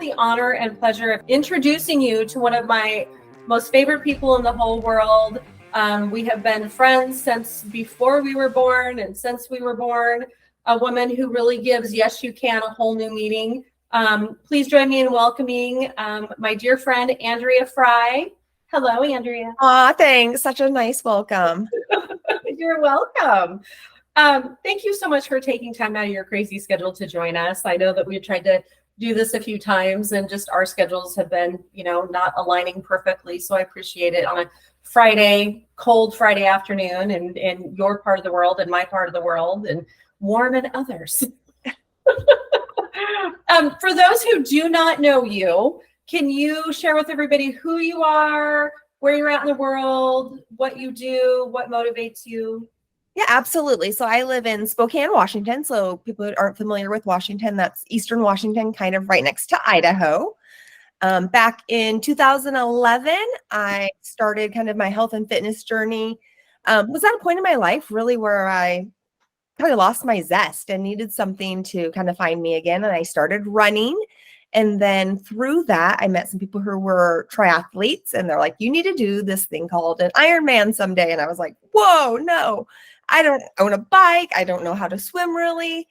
the honor and pleasure of introducing you to one of my most favorite people in the whole world. We have been friends since before we were born and since we were born. A woman who really gives Yes You Can a whole new meaning. Please join me in welcoming my dear friend, Andrea Frye. Hello, Andrea. Aw, thanks. Such a nice welcome. You're welcome. Thank you so much for taking time out of your crazy schedule to join us. I know that we tried to do this a few times and just our schedules have been, not aligning perfectly. So I appreciate it on a Friday, cold Friday afternoon in your part of the world and my part of the world and warm in others. For those who do not know you, can you share with everybody who you are, where you're at in the world, what you do, what motivates you? Yeah, absolutely. So I live in Spokane, Washington. So people who aren't familiar with Washington, that's Eastern Washington, kind of right next to Idaho. Back in 2011, I started kind of my health and fitness journey. Was at a point in my life really where I kind of lost my zest and needed something to kind of find me again. And I started running. And then through that, I met some people who were triathletes and they're like, you need to do this thing called an Ironman someday. And I was like, whoa, no, I don't own a bike. I don't know how to swim really.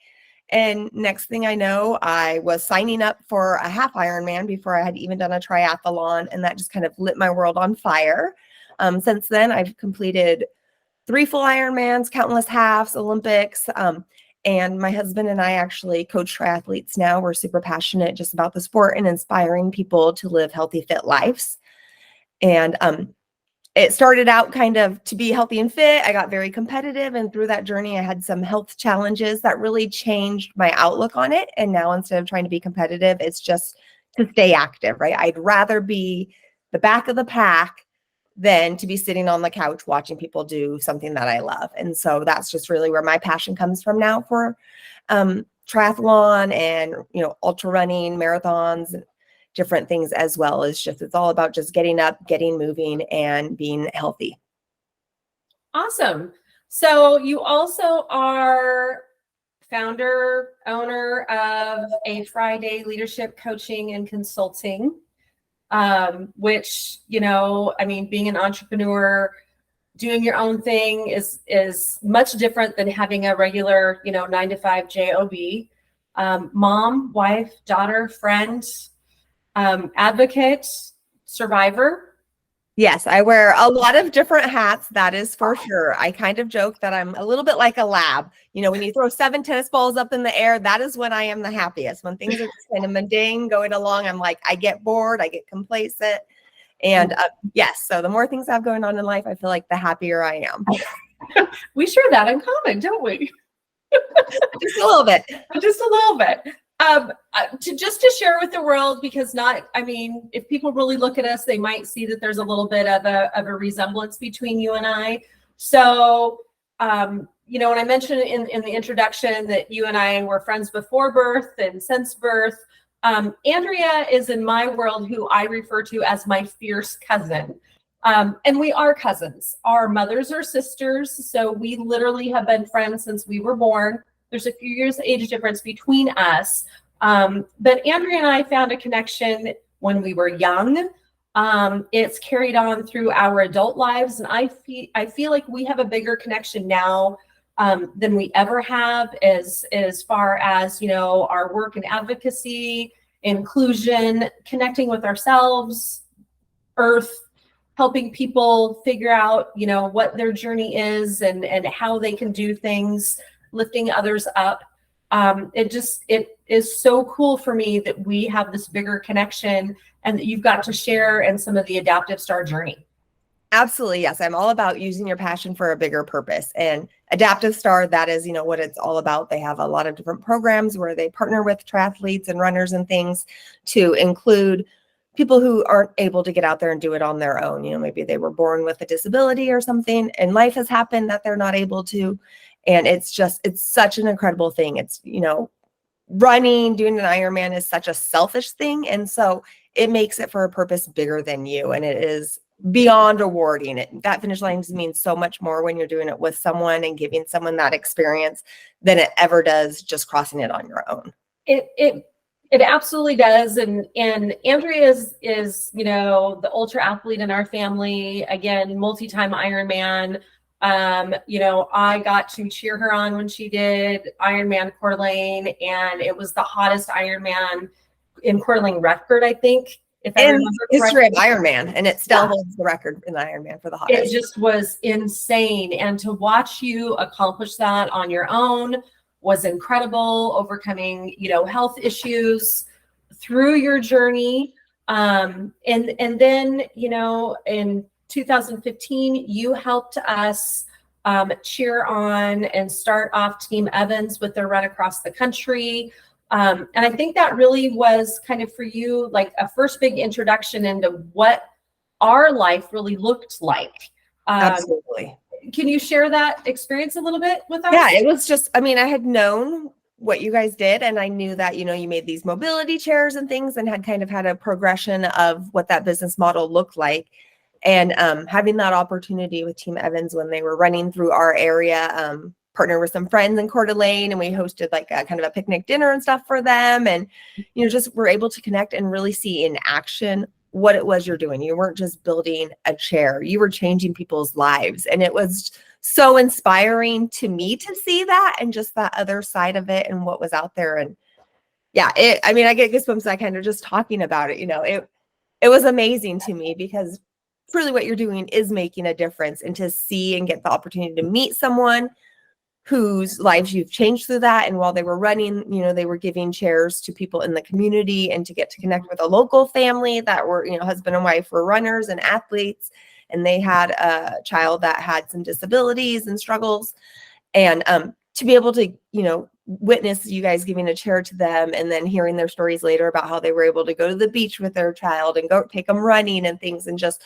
And next thing I know, I was signing up for a half Ironman before I had even done a triathlon. And that just kind of lit my world on fire. Since then, I've completed 3 full Ironmans, countless halves, Olympics. And my husband and I actually coach triathletes now. We're super passionate just about the sport and inspiring people to live healthy, fit lives. And it started out kind of to be healthy and fit. I got very competitive. And through that journey, I had some health challenges that really changed my outlook on it. And now instead of trying to be competitive, it's just to stay active, right? I'd rather be the back of the pack than to be sitting on the couch watching people do something that I love. And so that's just really where my passion comes from now for triathlon and, ultra running, marathons, different things as well. It's all about just getting up, getting moving and being healthy. Awesome. So you also are founder, owner of a Friday leadership coaching and consulting. Which, being an entrepreneur, doing your own thing is much different than having a regular, 9-to-5 job. Mom, wife, daughter, friend, advocate, survivor. Yes, I wear a lot of different hats. That is for sure. I kind of joke that I'm a little bit like a lab. When you throw 7 tennis balls up in the air, that is when I am the happiest. When things are just kind of mundane going along, I'm like, I get bored, I get complacent. And yes, so the more things I have going on in life, I feel like the happier I am. We share that in common, don't we? Just a little bit. Just a little bit. To share with the world, because if people really look at us, they might see that there's a little bit of a resemblance between you and I. So, when I mentioned in the introduction that you and I were friends before birth and since birth, Andrea is in my world who I refer to as my fierce cousin. And we are cousins. Our mothers are sisters. So we literally have been friends since we were born. There's a few years age difference between us. But Andrea and I found a connection when we were young. It's carried on through our adult lives. And I feel like we have a bigger connection now than we ever have as far as, our work in advocacy, inclusion, connecting with ourselves, Earth, helping people figure out, what their journey is and how they can do things, lifting others up. It is so cool for me that we have this bigger connection and that you've got to share in some of the Adaptive Star journey. Absolutely. Yes. I'm all about using your passion for a bigger purpose. And Adaptive Star, that is, what it's all about. They have a lot of different programs where they partner with triathletes and runners and things to include people who aren't able to get out there and do it on their own. Maybe they were born with a disability or something and life has happened that they're not able to. And it's such an incredible thing. It's, running, doing an Ironman is such a selfish thing. And so it makes it for a purpose bigger than you. And it is beyond rewarding. That finish line means so much more when you're doing it with someone and giving someone that experience than it ever does just crossing it on your own. It It absolutely does. And Andrea is, you know, the ultra athlete in our family. Again, multi-time Ironman. You know, I got to cheer her on when she did Ironman Coeur d'Alene, and it was the hottest Ironman in Coeur d'Alene record, I think, if I In remember history of correctly. Ironman, and it still holds the record in the Ironman for the It hottest. just was insane. And to watch you accomplish that on your own was incredible, overcoming, you know, health issues through your journey. And then, you know, in 2015, you helped us cheer on and start off Team Evans with their run across the country. And I think that really was kind of for you, like a first big introduction into what our life really looked like. Absolutely. Can you share that experience a little bit with us? Yeah, it was just, I mean, I had known what you guys did, and I knew that, you know, you made these mobility chairs and things, and had kind of had a progression of what that business model looked like. And having that opportunity with Team Evans when they were running through our area, partner with some friends in Coeur d'Alene, and we hosted like a kind of a picnic dinner and stuff for them. And, you know, just were able to connect and really see in action what it was you're doing. You weren't just building a chair, you were changing people's lives. And it was so inspiring to me to see that, and just that other side of it and what was out there. And yeah, I mean, I get goosebumps I kind of just talking about it, you know, it was amazing to me, because truly what you're doing is making a difference. And to see and get the opportunity to meet someone whose lives you've changed through that. And while they were running, you know, they were giving chairs to people in the community, and to get to connect with a local family that were, you know, husband and wife were runners and athletes, and they had a child that had some disabilities and struggles. And to be able to, you know, witness you guys giving a chair to them, and then hearing their stories later about how they were able to go to the beach with their child and go take them running and things, and just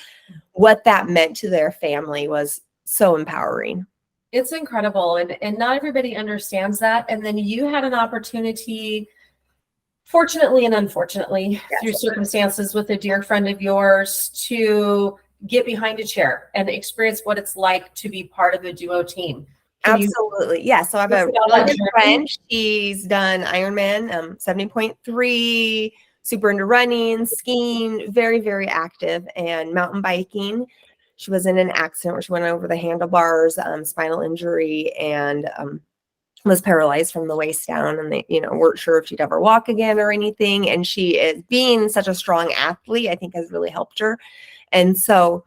what that meant to their family was so empowering. It's incredible. And not everybody understands that. And then you had an opportunity, fortunately and unfortunately, through circumstances with a dear friend of yours, to get behind a chair and experience what it's like to be part of a duo team. Absolutely. Yeah. So I have a really good friend. She's done Ironman, 70.3, super into running, skiing, very, very active, and mountain biking. She was in an accident where she went over the handlebars, spinal injury, and was paralyzed from the waist down. And they, you know, weren't sure if she'd ever walk again or anything. And she is, being such a strong athlete, I think has really helped her. And so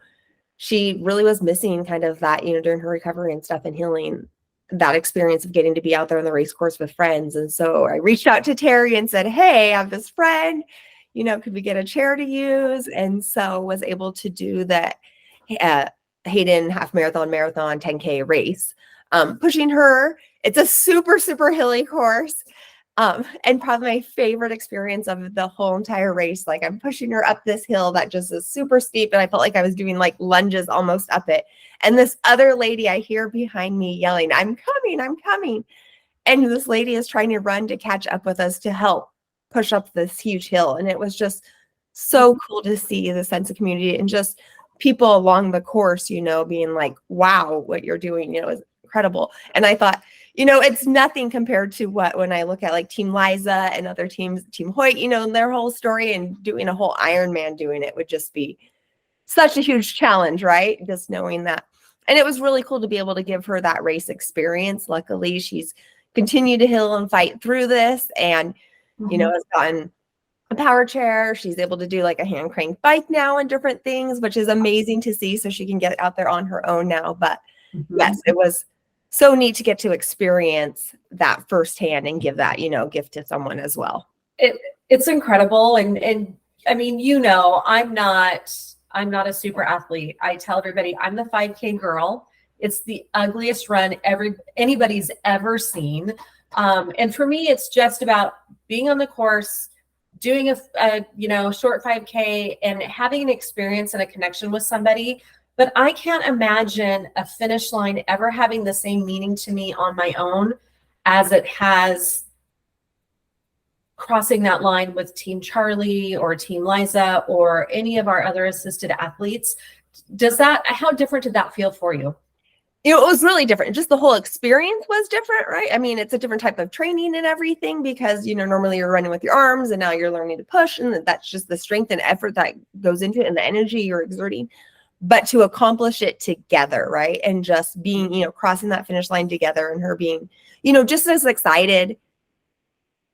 she really was missing kind of that, you know, during her recovery and stuff and healing, that experience of getting to be out there on the race course with friends. And so I reached out to Terry and said, hey, I have this friend, you know, could we get a chair to use? And so was able to do that Hayden half marathon, 10K race, pushing her. It's a super, super hilly course. And probably my favorite experience of the whole entire race. Like, I'm pushing her up this hill that just is super steep, and I felt like I was doing like lunges almost up it. And this other lady I hear behind me yelling, I'm coming, I'm coming. And this lady is trying to run to catch up with us to help push up this huge hill. And it was just so cool to see the sense of community, and just people along the course, you know, being like, wow, what you're doing, you know, is incredible. And I thought, you know, it's nothing compared to when I look at like Team Liza and other teams, Team Hoyt, you know, their whole story, and doing a whole Ironman doing it would just be such a huge challenge, right? Just knowing that. And it was really cool to be able to give her that race experience. Luckily, she's continued to heal and fight through this, and, you know, has gotten a power chair. She's able to do like a hand crank bike now and different things, which is amazing to see. So she can get out there on her own now. But yes, it was so neat to get to experience that firsthand and give that, you know, gift to someone as well. It's incredible. And I mean, you know, I'm not a super athlete. I tell everybody I'm the 5K girl. It's the ugliest run anybody's ever seen. And for me, it's just about being on the course, doing a you know, short 5K, and having an experience and a connection with somebody. But I can't imagine a finish line ever having the same meaning to me on my own as it has crossing that line with Team Charlie or Team Liza or any of our other assisted athletes. How different did that feel for you? it was really different. Just the whole experience was different, right? I mean, it's a different type of training and everything because, normally you're running with your arms and now you're learning to push, and that's just the strength and effort that goes into it and the energy you're exerting. But to accomplish it together, right? And just being, crossing that finish line together, and her being, just as excited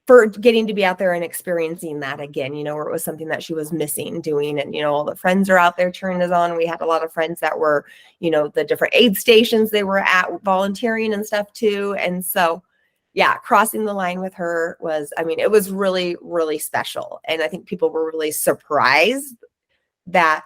for getting to be out there and experiencing that again, where it was something that she was missing doing. And, all the friends are out there cheering us on. We had a lot of friends that were, the different aid stations they were at volunteering and stuff too. And so, yeah, crossing the line with her was, it was really, really special. And I think people were really surprised that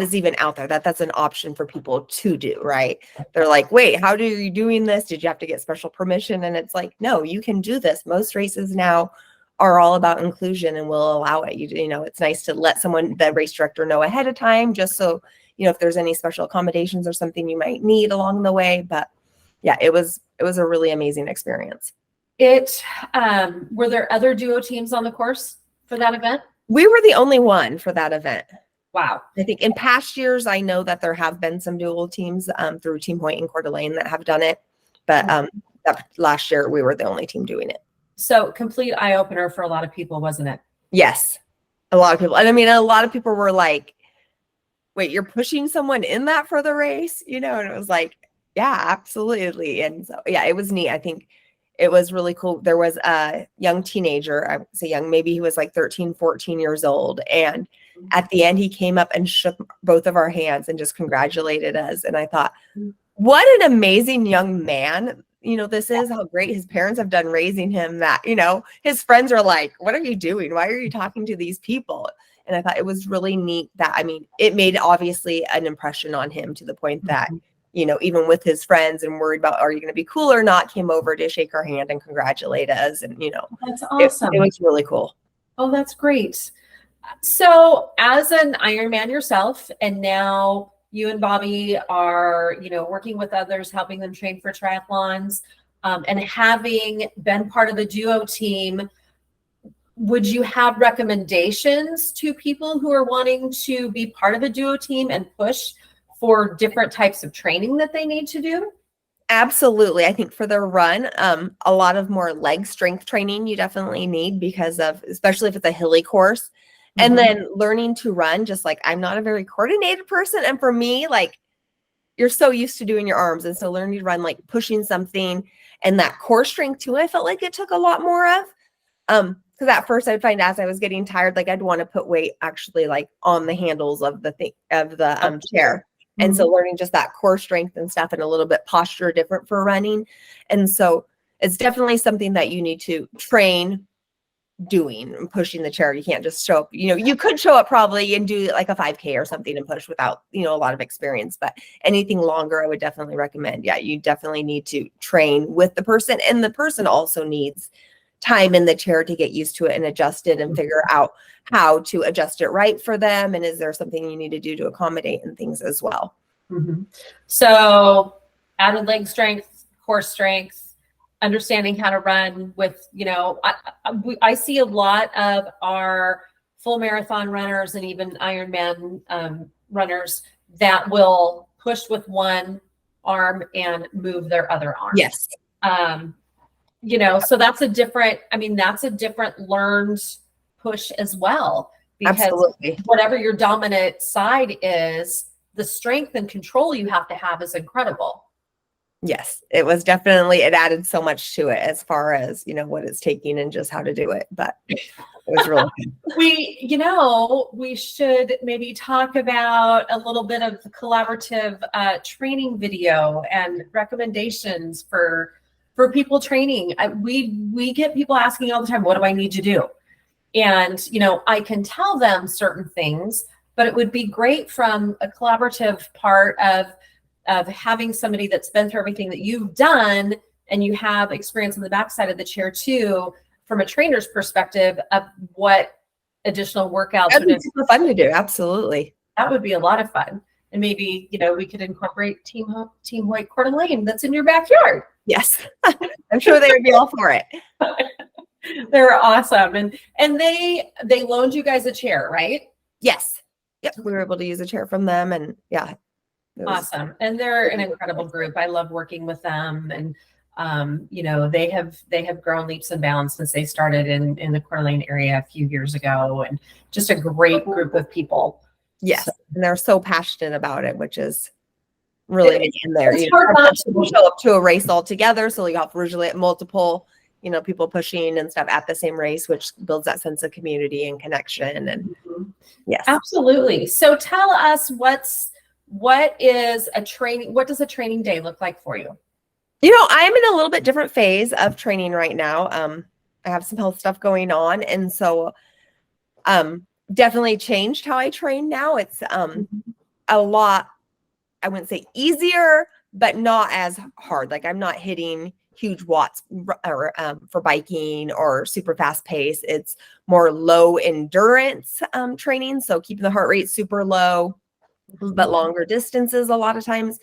is even out there, that's an option for people to do, right? They're like, wait, how are you doing this? Did you have to get special permission? And it's like, no, you can do this. Most races now are all about inclusion and will allow it. It's nice to let the race director know ahead of time, just so, if there's any special accommodations or something you might need along the way. But yeah, it was a really amazing experience. Were there other duo teams on the course for that event? We were the only one for that event. Wow. I think in past years, I know that there have been some dual teams through Team Hoyt and Coeur d'Alene that have done it. But that last year, we were the only team doing it. So complete eye opener for a lot of people, wasn't it? Yes. A lot of people. And a lot of people were like, wait, you're pushing someone in that for the race? And it was like, yeah, absolutely. And so, yeah, it was neat. I think it was really cool. There was a young teenager, I would say young, maybe he was like 13, 14 years old. And at the end, he came up and shook both of our hands and just congratulated us. And I thought, what an amazing young man, this is, how great his parents have done raising him, that, his friends are like, what are you doing? Why are you talking to these people? And I thought it was really neat that, it made obviously an impression on him to the point that, even with his friends and worried about, are you going to be cool or not, came over to shake our hand and congratulate us. And, that's awesome. It was really cool. Oh, that's great. So as an Ironman yourself, and now you and Bobby are, working with others, helping them train for triathlons, and having been part of the duo team, would you have recommendations to people who are wanting to be part of a duo team and push for different types of training that they need to do? Absolutely. I think for the run, a lot of more leg strength training you definitely need because of, especially if it's a hilly course. And then learning to run, just like I'm not a very coordinated person. And for me, like, you're so used to doing your arms. And so learning to run, like pushing something, and that core strength too, I felt like it took a lot more of. Because at first I'd find as I was getting tired, like I'd want to put weight actually like on the handles of the chair. And so learning just that core strength and stuff, and a little bit posture different for running. And so it's definitely something that you need to train doing and pushing the chair. You can't just show up, you could show up probably and do like a 5K or something and push without, a lot of experience, but anything longer, I would definitely recommend. Yeah, you definitely need to train with the person, and the person also needs time in the chair to get used to it and adjust it and figure out how to adjust it right for them. And is there something you need to do to accommodate and things as well? So added leg strength, core strength, understanding how to run with, I see a lot of our full marathon runners and even Ironman runners that will push with one arm and move their other arm. Yes. So that's a different learned push as well, because Absolutely. Whatever your dominant side is, the strength and control you have to have is incredible. Yes, it was definitely, it added so much to it as far as, what it's taking and just how to do it. But it was really good. We should maybe talk about a little bit of collaborative training video and recommendations for people training. We get people asking all the time, what do I need to do? And, I can tell them certain things, but it would be great from a collaborative part of having somebody that's been through everything that you've done, and you have experience on the backside of the chair too, from a trainer's perspective of what additional workouts. That'd be super fun to do. Absolutely. That would be a lot of fun. And maybe, we could incorporate Team Hoyt Coeur d'Alene that's in your backyard. Yes. I'm sure they would be all for it. They're awesome. And they loaned you guys a chair, right? Yes. Yep. We were able to use a chair from them, and yeah. It was Awesome. And they're an incredible group. I love working with them. And they have grown leaps and bounds since they started in the Coeur d'Alene area a few years ago, and just a great group of people. yes, So, and they're so passionate about it, which is really in there. it's hard not to People show up to a race all together, so you have usually multiple, people pushing and stuff at the same race, which builds that sense of community and connection. And yes, absolutely. So tell us what does a training day look like for you? I'm in a little bit different phase of training right now. I have some health stuff going on, and so definitely changed how I train now. It's a lot, I wouldn't say easier, but not as hard. Like I'm not hitting huge watts or for biking or super fast pace. It's more low endurance training. So keeping the heart rate super low, but longer distances a lot of times.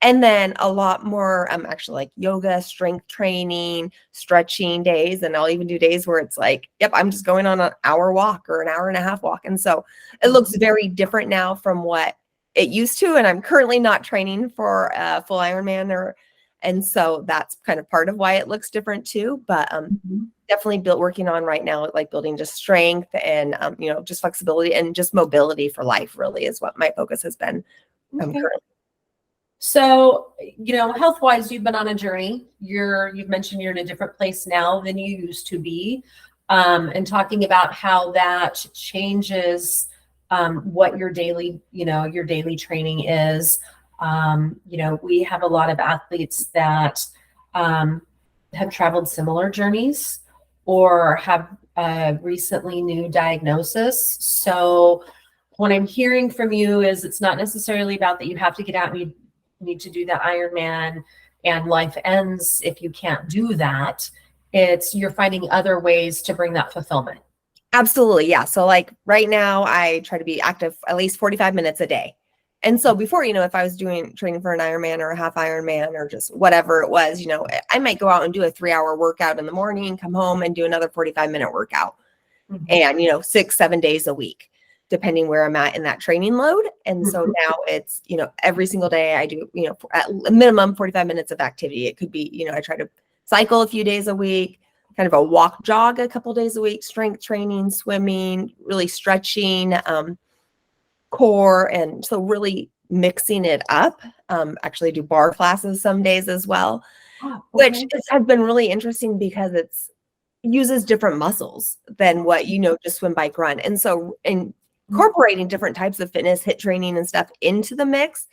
And then a lot more actually like yoga, strength training, stretching days. And I'll even do days where it's like, yep, I'm just going on an hour walk or an hour and a half walk. And so it looks very different now from what it used to. And I'm currently not training for a full Ironman and so that's kind of part of why it looks different too. But definitely working on right now, like building just strength and, just flexibility and just mobility for life really is what my focus has been currently. So, health-wise, you've been on a journey. You've mentioned you're in a different place now than you used to be, and talking about how that changes what your daily training is. We have a lot of athletes that have traveled similar journeys or have recently new diagnosis. So what I'm hearing from you is it's not necessarily about that you have to get out and you need to do that Ironman and life ends if you can't do that. It's you're finding other ways to bring that fulfillment. Absolutely. Yeah. So like right now I try to be active at least 45 minutes a day. And so before, if I was training for an Ironman or a half Ironman or just whatever it was, I might go out and do a 3-hour workout in the morning, come home and do another 45-minute workout and, 6-7 days a week, depending where I'm at in that training load. And so now it's, every single day I do, at a minimum 45 minutes of activity. It could be, I try to cycle a few days a week, kind of a walk jog a couple days a week, strength training, swimming, really stretching, core. And so really mixing it up, actually do bar classes some days as well, which has been really interesting because it's uses different muscles than what, just swim, bike, run. And so incorporating different types of fitness, HIIT training and stuff into the mix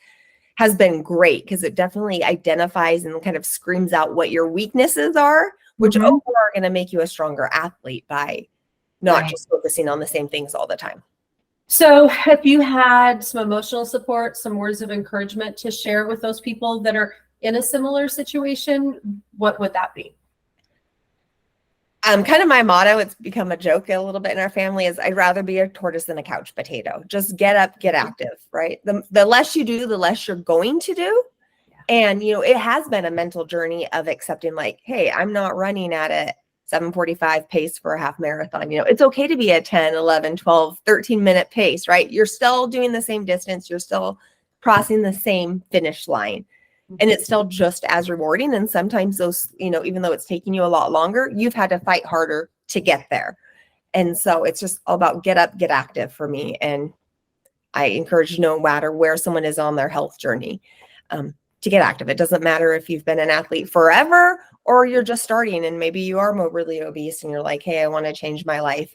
has been great because it definitely identifies and kind of screams out what your weaknesses are, which overall are going to make you a stronger athlete by not just focusing on the same things all the time. So if you had some emotional support, some words of encouragement to share with those people that are in a similar situation, what would that be? Kind of my motto, it's become a joke a little bit in our family, is I'd rather be a tortoise than a couch potato. Just get up, get active, right? The less you do, the less you're going to do. And, it has been a mental journey of accepting like, hey, I'm not running at a 7:45 pace for a half marathon. It's okay to be a 10, 11, 12, 13-minute pace, right? You're still doing the same distance. You're still crossing the same finish line. And it's still just as rewarding. And sometimes those, even though it's taking you a lot longer, you've had to fight harder to get there. And so it's just all about get up, get active for me. And I encourage no matter where someone is on their health journey, to get active. It doesn't matter if you've been an athlete forever or you're just starting and maybe you are morbidly obese and you're like, hey, I want to change my life.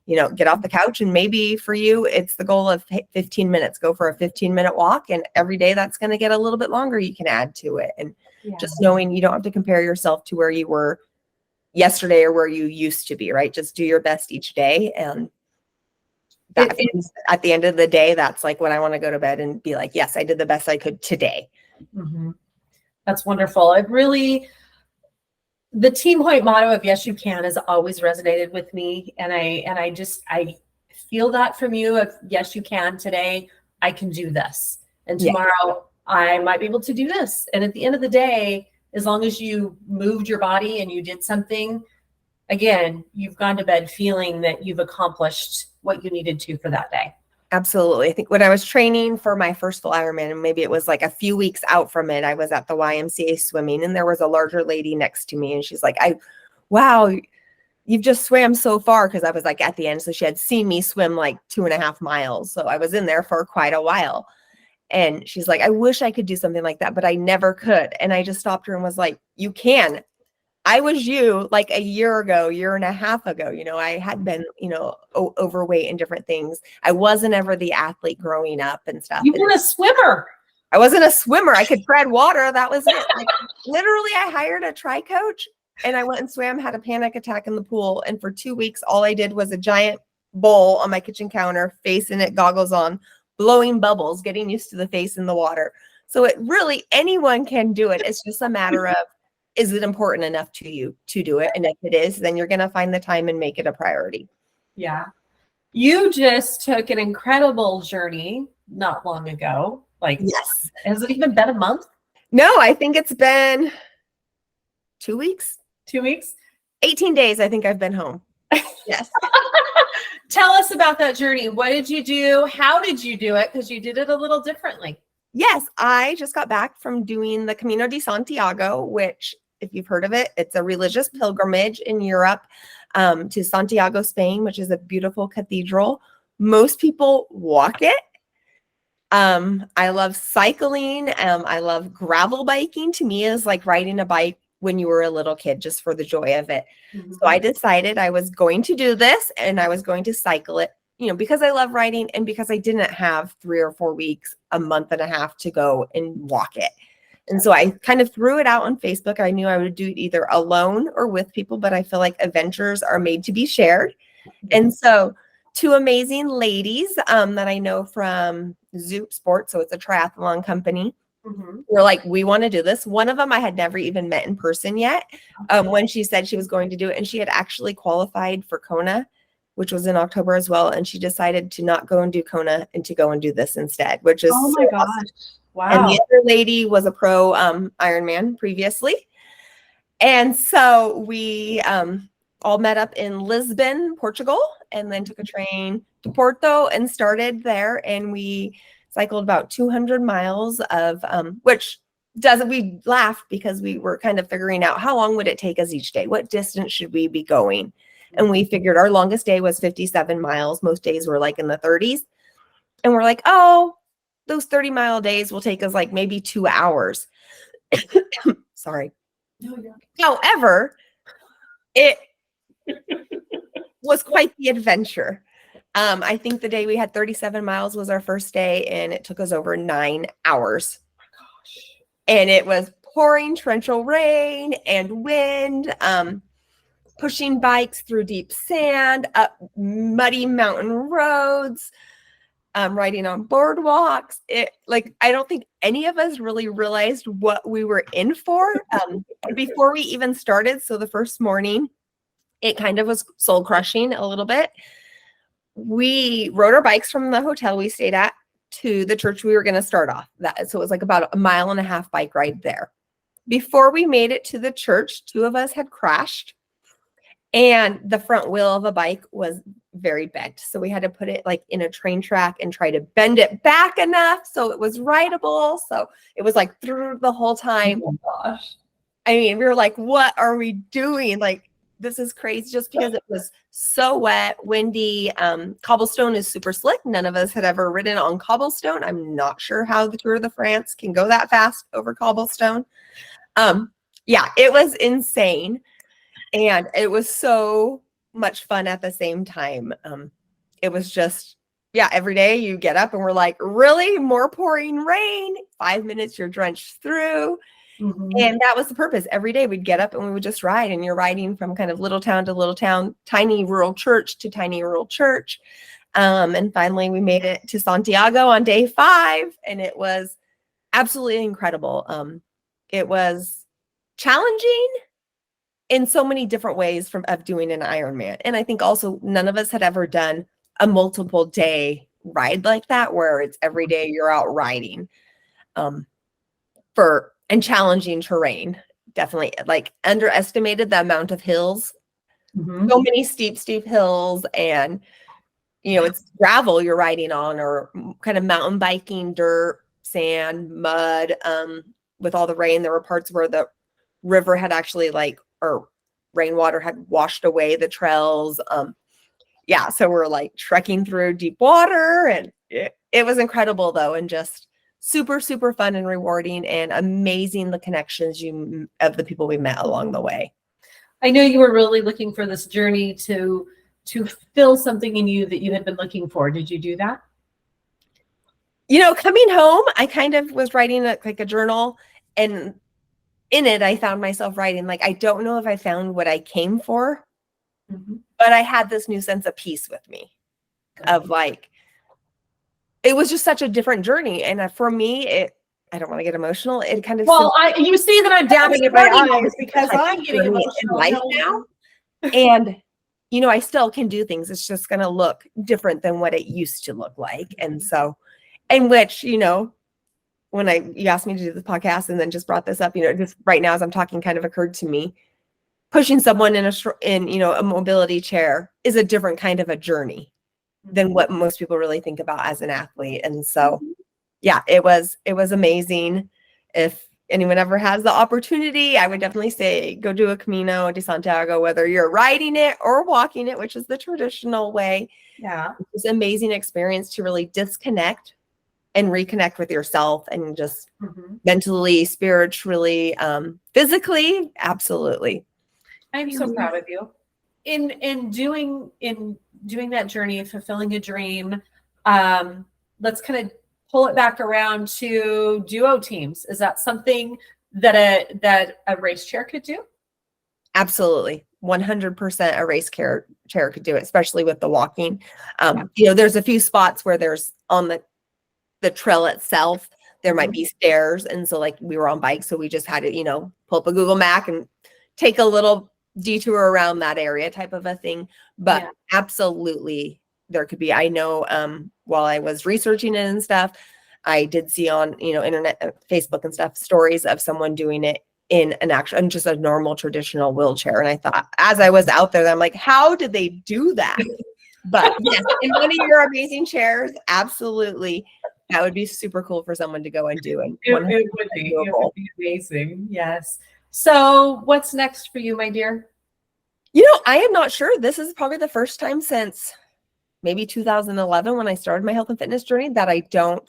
Get off the couch. And maybe for you, it's the goal of 15 minutes, go for a 15-minute walk. And every day that's going to get a little bit longer. You can add to it. And just knowing you don't have to compare yourself to where you were yesterday or where you used to be, right? Just do your best each day. And that at the end of the day, that's like when I want to go to bed and be like, yes, I did the best I could today. That's wonderful. The Team Hoyt motto of yes, you can has always resonated with me. And I feel that from you of yes, you can today, I can do this. And tomorrow I might be able to do this. And at the end of the day, as long as you moved your body and you did something, again, you've gone to bed feeling that you've accomplished what you needed to for that day. Absolutely. I think when I was training for my first full Ironman, and maybe it was like a few weeks out from it, I was at the YMCA swimming, and there was a larger lady next to me, and she's like, wow, you've just swam so far, because I was like at the end. So she had seen me swim like 2.5 miles. So I was in there for quite a while. And she's like, I wish I could do something like that, but I never could. And I just stopped her and was like, you can. I was you like a year and a half ago. I had been, overweight and different things. I wasn't ever the athlete growing up and stuff. You were a swimmer. I wasn't a swimmer. I could tread water. That was it. Like, literally, I hired a tri coach and I went and swam, had a panic attack in the pool. And for 2 weeks, all I did was a giant bowl on my kitchen counter, face in it, goggles on, blowing bubbles, getting used to the face in the water. So it really, anyone can do it. It's just a matter of, is it important enough to you to do it? And if it is, then you're going to find the time and make it a priority. Yeah. You just took an incredible journey not long ago. Like, yes. Has it even been a month? No, I think it's been 2 weeks. 2 weeks? 18 days. I think I've been home. Yes. Tell us about that journey. What did you do? How did you do it? Because you did it a little differently. Yes, I just got back from doing the Camino de Santiago, which, if you've heard of it, it's a religious pilgrimage in Europe to Santiago, Spain, which is a beautiful cathedral. Most people walk it. I love cycling. I love gravel biking. To me, is like riding a bike when you were a little kid, just for the joy of it. Mm-hmm. So I decided I was going to do this, and I was going to cycle it, because I love riding and because I didn't have 3 or 4 weeks, a month and a half to go and walk it. And so I kind of threw it out on Facebook. I knew I would do it either alone or with people, but I feel like adventures are made to be shared. And so 2 amazing ladies that I know from Zoop Sports, so it's a triathlon company, were like, we want to do this. One of them I had never even met in person yet when she said she was going to do it. And she had actually qualified for Kona, which was in October as well. And she decided to not go and do Kona and to go and do this instead, which is oh my gosh. Awesome. Wow. And the other lady was a pro Ironman previously. And so we all met up in Lisbon, Portugal, and then took a train to Porto and started there. And we cycled about 200 miles of, we laughed because we were kind of figuring out how long would it take us each day? What distance should we be going? And we figured our longest day was 57 miles. Most days were like in the 30s. And we're like, oh, those 30-mile days will take us like maybe 2 hours. Sorry. No, yeah. However, it was quite the adventure. I think the day we had 37 miles was our first day, and it took us over 9 hours. Oh my gosh. And it was pouring torrential rain and wind, pushing bikes through deep sand, up muddy mountain roads, riding on boardwalks. I don't think any of us really realized what we were in for before we even started. So the first morning, it kind of was soul crushing a little bit. We rode our bikes from the hotel we stayed at to the church we were going to start off. So it was like about a 1.5 mile bike ride there. Before we made it to the church, 2 of us had crashed. And the front wheel of a bike was very bent. So we had to put it like in a train track and try to bend it back enough so it was rideable. So it was like through the whole time. Oh my gosh. I mean, we were like, what are we doing? Like, this is crazy, just because it was so wet, windy. Cobblestone is super slick. None of us had ever ridden on cobblestone. I'm not sure how the Tour de France can go that fast over cobblestone. Yeah, it was insane. And it was so much fun at the same time. It was just, every day you get up and we're like, really? More pouring rain? 5 minutes, you're drenched through. Mm-hmm. And that was the purpose. Every day we'd get up and we would just ride. And you're riding from kind of little town to little town, tiny rural church to tiny rural church. And finally we made it to Santiago on day 5. And it was absolutely incredible. It was challenging in so many different ways of doing an Ironman. And I think also none of us had ever done a multiple day ride like that, where it's every day you're out riding and challenging terrain. Definitely like underestimated the amount of hills, so many steep hills. And it's gravel you're riding on, or kind of mountain biking, dirt, sand, mud. With all the rain, there were parts where the river had actually or rainwater had washed away the trails. So we're like trekking through deep water, and it was incredible though, and just super, super fun and rewarding, and amazing the connections of the people we met along the way. I know you were really looking for this journey to fill something in you that you had been looking for. Did you do that? Coming home, I kind of was writing a journal, and in it, I found myself writing, I don't know if I found what I came for, but I had this new sense of peace with me of it was just such a different journey. And for me, I don't want to get emotional. It kind of, you see that I'm dabbing at my eyes because I'm getting emotional in life now. And, I still can do things. It's just going to look different than what it used to look like. And so, in which, when you asked me to do this podcast and then just brought this up, just right now as I'm talking, kind of occurred to me, pushing someone in a mobility chair is a different kind of a journey than what most people really think about as an athlete. And so, it was amazing. If anyone ever has the opportunity, I would definitely say go do a Camino de Santiago, whether you're riding it or walking it, which is the traditional way. Yeah. It's an amazing experience to really disconnect and reconnect with yourself, and just mentally, spiritually, physically. Absolutely. I'm so proud of you. In doing that journey, fulfilling a dream, let's kind of pull it back around to duo teams. Is that something that a race chair could do? Absolutely. 100% a race chair could do it, especially with the walking. There's a few spots where there's on the trail itself, there might be stairs. And so we were on bikes, so we just had to, pull up a Google map and take a little detour around that area type of a thing. But absolutely there could be. I know while I was researching it and stuff, I did see on, internet, Facebook and stuff, stories of someone doing it in just a normal traditional wheelchair. And I thought, as I was out there, I'm like, how did they do that? But yes, in one of your amazing chairs, absolutely. That would be super cool for someone to go and do. And it would be amazing. Yes. So what's next for you, my dear? I am not sure. This is probably the first time since maybe 2011 when I started my health and fitness journey that I don't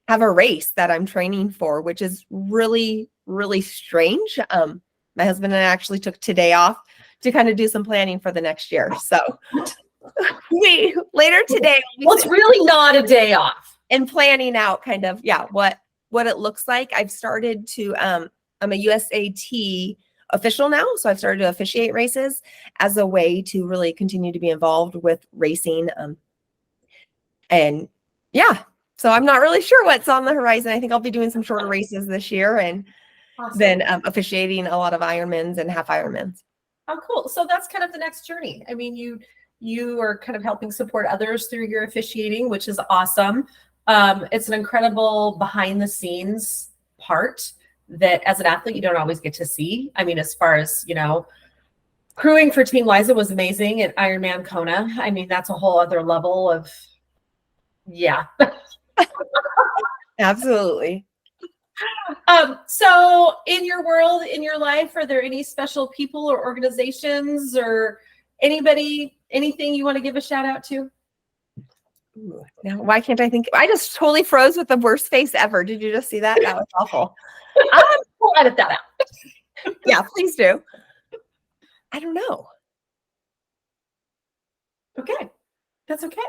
have a race that I'm training for, which is really, really strange. My husband and I actually took today off to kind of do some planning for the next year. So later today. Well, it's really not a day off. And planning out kind of, what it looks like. I've started to, I'm a USAT official now. So I've started to officiate races as a way to really continue to be involved with racing. So I'm not really sure what's on the horizon. I think I'll be doing some shorter races this year, and then officiating a lot of Ironmans and half Ironmans. Oh, cool. So that's kind of the next journey. I mean, you are kind of helping support others through your officiating, which is awesome. It's an incredible behind the scenes part that as an athlete, you don't always get to see. I mean, as far as, crewing for Team Liza was amazing at Ironman Kona. I mean, that's a whole other level of, Absolutely. So in your world, in your life, are there any special people or organizations or anything you want to give a shout out to? Ooh, now, why can't I think? I just totally froze with the worst face ever. Did you just see that? That was awful. We'll edit that out. Yeah, please do. I don't know. Okay. That's okay.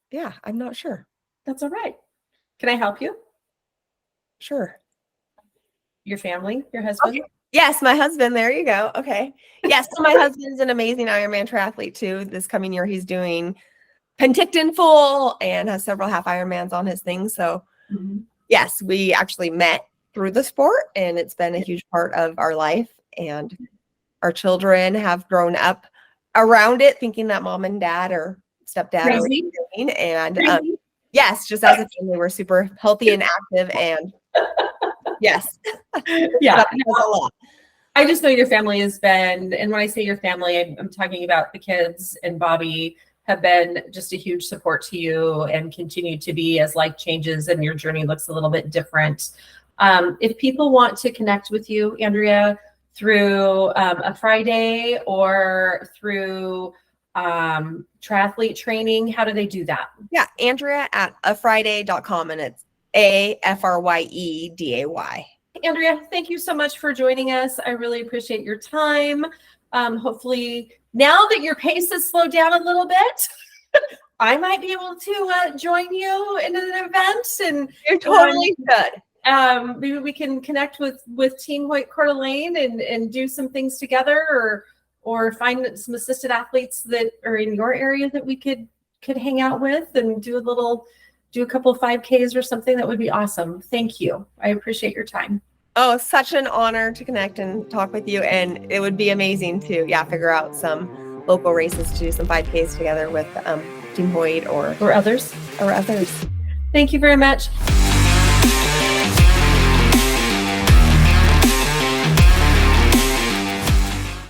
Yeah, I'm not sure. That's all right. Can I help you? Sure. Your family, your husband? Okay. Yes, my husband. There you go. Okay. Yes, so my husband's an amazing Ironman triathlete too. This coming year, he's doing Penticton full and has several half Ironmans on his thing. So yes, we actually met through the sport, and it's been a huge part of our life. And our children have grown up around it, thinking that mom and dad or stepdad are doing. And yes, just as a family, we're super healthy and active. And yes, yeah, a lot. I just know your family has been, and when I say your family, I'm talking about the kids and Bobby. have been just a huge support to you and continue to be as life changes and your journey looks a little bit different. If people want to connect with you, Andrea, through a Friday or through triathlete training, how do they do that? Yeah, Andrea at afryeday.com, and it's AFRYEDAY. Andrea, thank you so much for joining us. I really appreciate your time. Hopefully, now that your pace has slowed down a little bit, I might be able to join you in an event. And you totally should. Maybe we can connect with Team Hoyt Coeur d'Alene and do some things together, or find some assisted athletes that are in your area that we could hang out with and do a couple of 5Ks or something. That would be awesome. Thank you. I appreciate your time. Oh, such an honor to connect and talk with you. And it would be amazing to, figure out some local races to do some 5Ks together with Team Hoyt or others. Or others. Thank you very much.